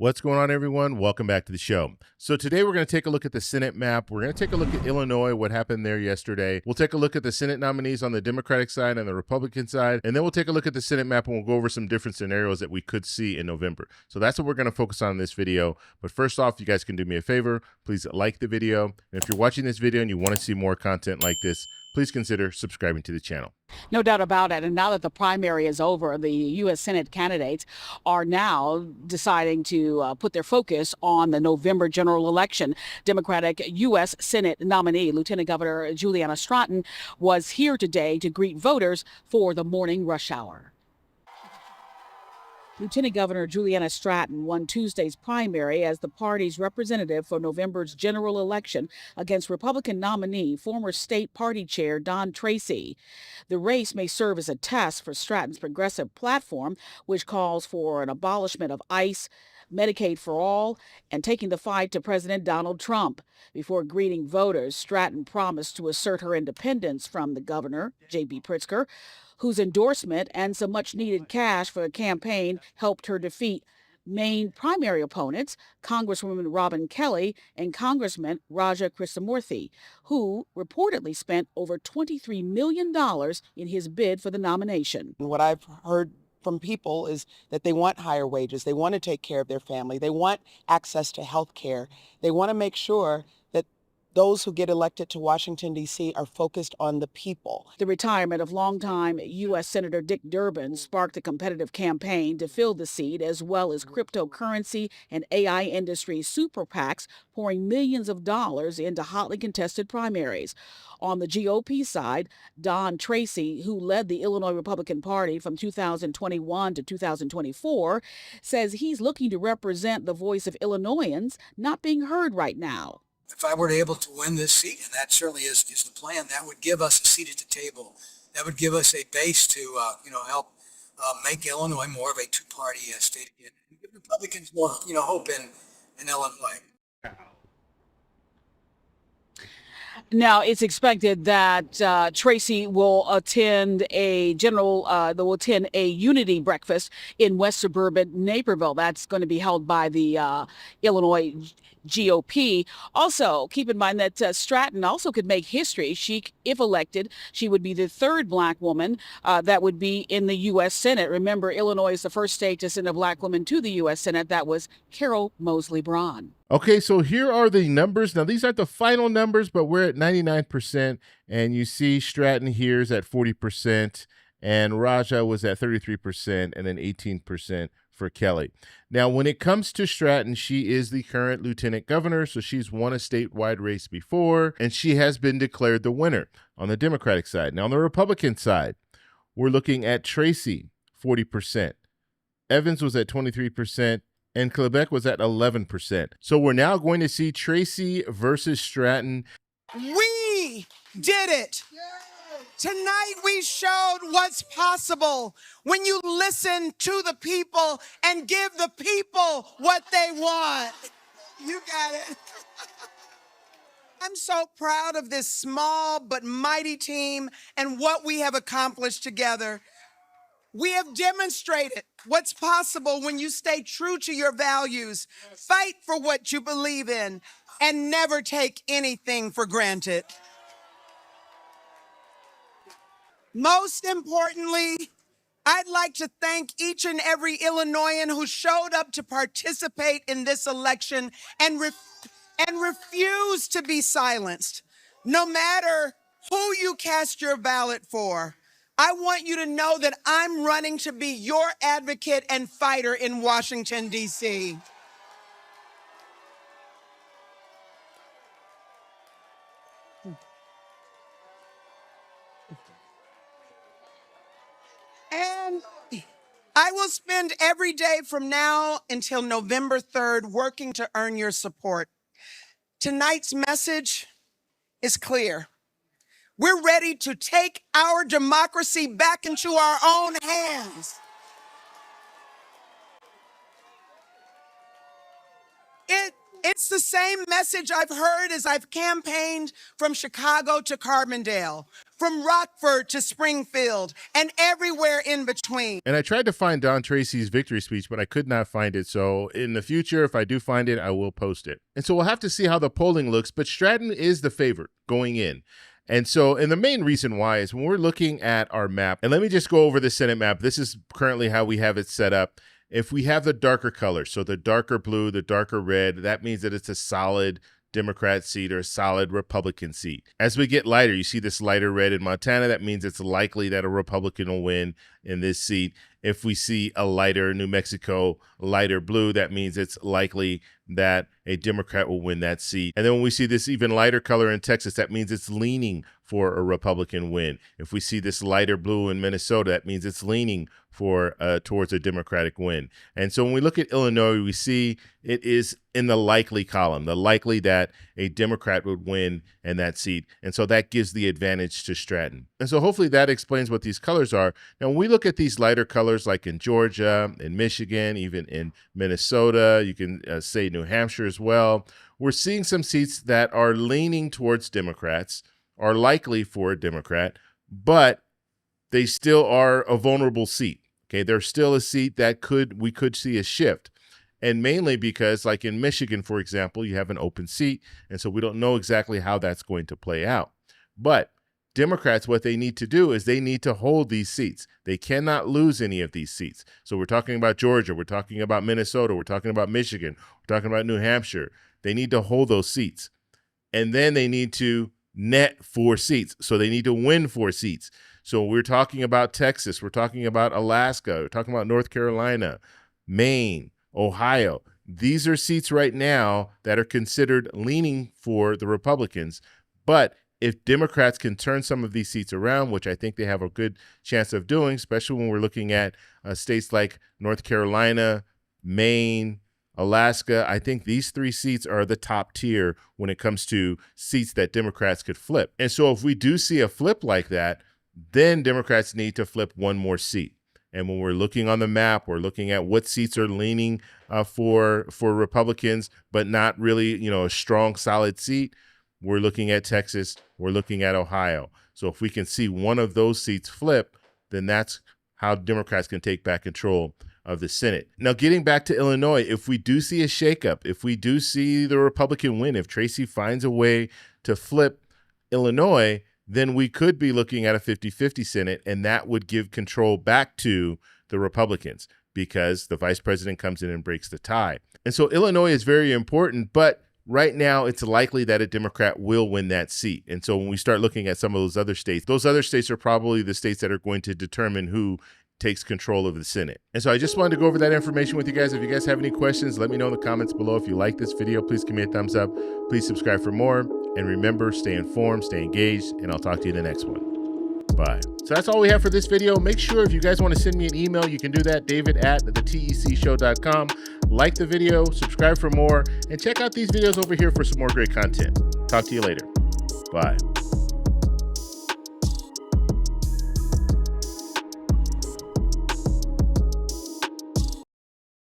What's going on, everyone? Welcome back to the show. So today we're going to take a look at the Senate map. We're going to take a look at Illinois, what happened there yesterday. We'll take a look at the Senate nominees on the Democratic side and the Republican side, and then we'll take a look at the Senate map and we'll go over some different scenarios that we could see in November. So that's what we're going to focus on in this video. But first off, you guys can do me a favor. Please like the video. And if you're watching this video and you want to see more content like this, please consider subscribing to the channel. No doubt about it. And now that the primary is over, the U.S. Senate candidates are now deciding to put their focus on the November general election. Democratic U.S. Senate nominee, Lieutenant Governor Juliana Stratton, was here today to greet voters for the morning rush hour. Lieutenant Governor Juliana Stratton won Tuesday's primary as the party's representative for November's general election against Republican nominee, former state party chair Don Tracy. The race may serve as a test for Stratton's progressive platform, which calls for an abolishment of ICE, Medicaid for all, and taking the fight to President Donald Trump. Before greeting voters, Stratton promised to assert her independence from the governor, J.B. Pritzker, whose endorsement and some much-needed cash for the campaign helped her defeat main primary opponents, Congresswoman Robin Kelly and Congressman Raja Krishnamurthy, who reportedly spent over $23 million in his bid for the nomination. What I've heard from people is that they want higher wages, they want to take care of their family, they want access to health care, they want to make sure that those who get elected to Washington, D.C. are focused on the people. The retirement of longtime U.S. Senator Dick Durbin sparked a competitive campaign to fill the seat, as well as cryptocurrency and AI industry super PACs pouring millions of dollars into hotly contested primaries. On the GOP side, Don Tracy, who led the Illinois Republican Party from 2021 to 2024, says he's looking to represent the voice of Illinoisans not being heard right now. If I were able to win this seat, and that certainly is the plan, that would give us a seat at the table. That would give us a base to, help make Illinois more of a two-party state again. And give Republicans more, hope in Illinois. Now, it's expected that Tracy will attend a unity breakfast in West Suburban Naperville. That's going to be held by the Illinois GOP. Also, keep in mind that Stratton also could make history. If elected, she would be the third Black woman that would be in the U.S. Senate. Remember, Illinois is the first state to send a Black woman to the U.S. Senate. That was Carol Moseley Braun. Okay, so here are the numbers. Now, these aren't the final numbers, but we're at 99%, and you see Stratton here is at 40%, and Raja was at 33%, and then 18% for Kelly. Now, when it comes to Stratton, she is the current lieutenant governor, so she's won a statewide race before, and she has been declared the winner on the Democratic side. Now, on the Republican side, we're looking at Tracy, 40%. Evans was at 23%. And Quebec was at 11%. So we're now going to see Tracy versus Stratton. We did it. Tonight we showed what's possible when you listen to the people and give the people what they want. You got it. I'm so proud of this small but mighty team and what we have accomplished together. We have demonstrated what's possible when you stay true to your values, fight for what you believe in, and never take anything for granted. Most importantly, I'd like to thank each and every Illinoisan who showed up to participate in this election and refused to be silenced. No matter who you cast your ballot for, I want you to know that I'm running to be your advocate and fighter in Washington, D.C. And I will spend every day from now until November 3rd working to earn your support. Tonight's message is clear. We're ready to take our democracy back into our own hands. It's That's the same message I've heard as I've campaigned from Chicago to Carbondale, from Rockford to Springfield, and everywhere in between. And I tried to find Don Tracy's victory speech, but I could not find it. So in the future, if I do find it, I will post it. And so we'll have to see how the polling looks, but Stratton is the favorite going in. And the main reason why is when we're looking at our map, and let me just go over the Senate map. This is currently how we have it set up. If we have the darker colors, so the darker blue, the darker red, that means that it's a solid Democrat seat or a solid Republican seat. As we get lighter, you see this lighter red in Montana, that means it's likely that a Republican will win in this seat. If we see a lighter New Mexico, lighter blue, that means it's likely that a Democrat will win that seat. And then when we see this even lighter color in Texas, that means it's leaning for a Republican win. If we see this lighter blue in Minnesota, that means it's leaning for towards a Democratic win. And so when we look at Illinois, we see it is in the likely column, the likely that a Democrat would win in that seat. And so that gives the advantage to Stratton. And so hopefully that explains what these colors are. Now, when we look at these lighter colors, like in Georgia, in Michigan, even in Minnesota, you can say New Hampshire as well, we're seeing some seats that are leaning towards Democrats, are likely for a Democrat, but they still are a vulnerable seat. Okay, there's still a seat that we could see a shift. And mainly because, like in Michigan, for example, you have an open seat, and so we don't know exactly how that's going to play out. But Democrats, what they need to do is they need to hold these seats. They cannot lose any of these seats. So we're talking about Georgia, we're talking about Minnesota, we're talking about Michigan, we're talking about New Hampshire. They need to hold those seats. And then they need to net 4 seats. So they need to win 4 seats. So we're talking about Texas, we're talking about Alaska, we're talking about North Carolina, Maine, Ohio. These are seats right now that are considered leaning for the Republicans. But if Democrats can turn some of these seats around, which I think they have a good chance of doing, especially when we're looking at states like North Carolina, Maine, Alaska, I think these 3 seats are the top tier when it comes to seats that Democrats could flip. And so if we do see a flip like that, then Democrats need to flip 1 more seat. And when we're looking on the map, we're looking at what seats are leaning for Republicans, but not really, a strong, solid seat. We're looking at Texas. We're looking at Ohio. So if we can see one of those seats flip, then that's how Democrats can take back control of the Senate. Now, getting back to Illinois, if we do see a shakeup, if we do see the Republican win, if Tracy finds a way to flip Illinois, then we could be looking at a 50-50 Senate, and that would give control back to the Republicans because the vice president comes in and breaks the tie. And so Illinois is very important, but right now it's likely that a Democrat will win that seat. And so when we start looking at some of those other states are probably the states that are going to determine who takes control of the Senate. And so I just wanted to go over that information with you guys. If you guys have any questions, let me know in the comments below. If you like this video, please give me a thumbs up. Please subscribe for more. And remember, stay informed, stay engaged, and I'll talk to you in the next one. Bye. So that's all we have for this video. Make sure if you guys want to send me an email, you can do that, david@thetecshow.com. Like the video, subscribe for more, and check out these videos over here for some more great content. Talk to you later. Bye.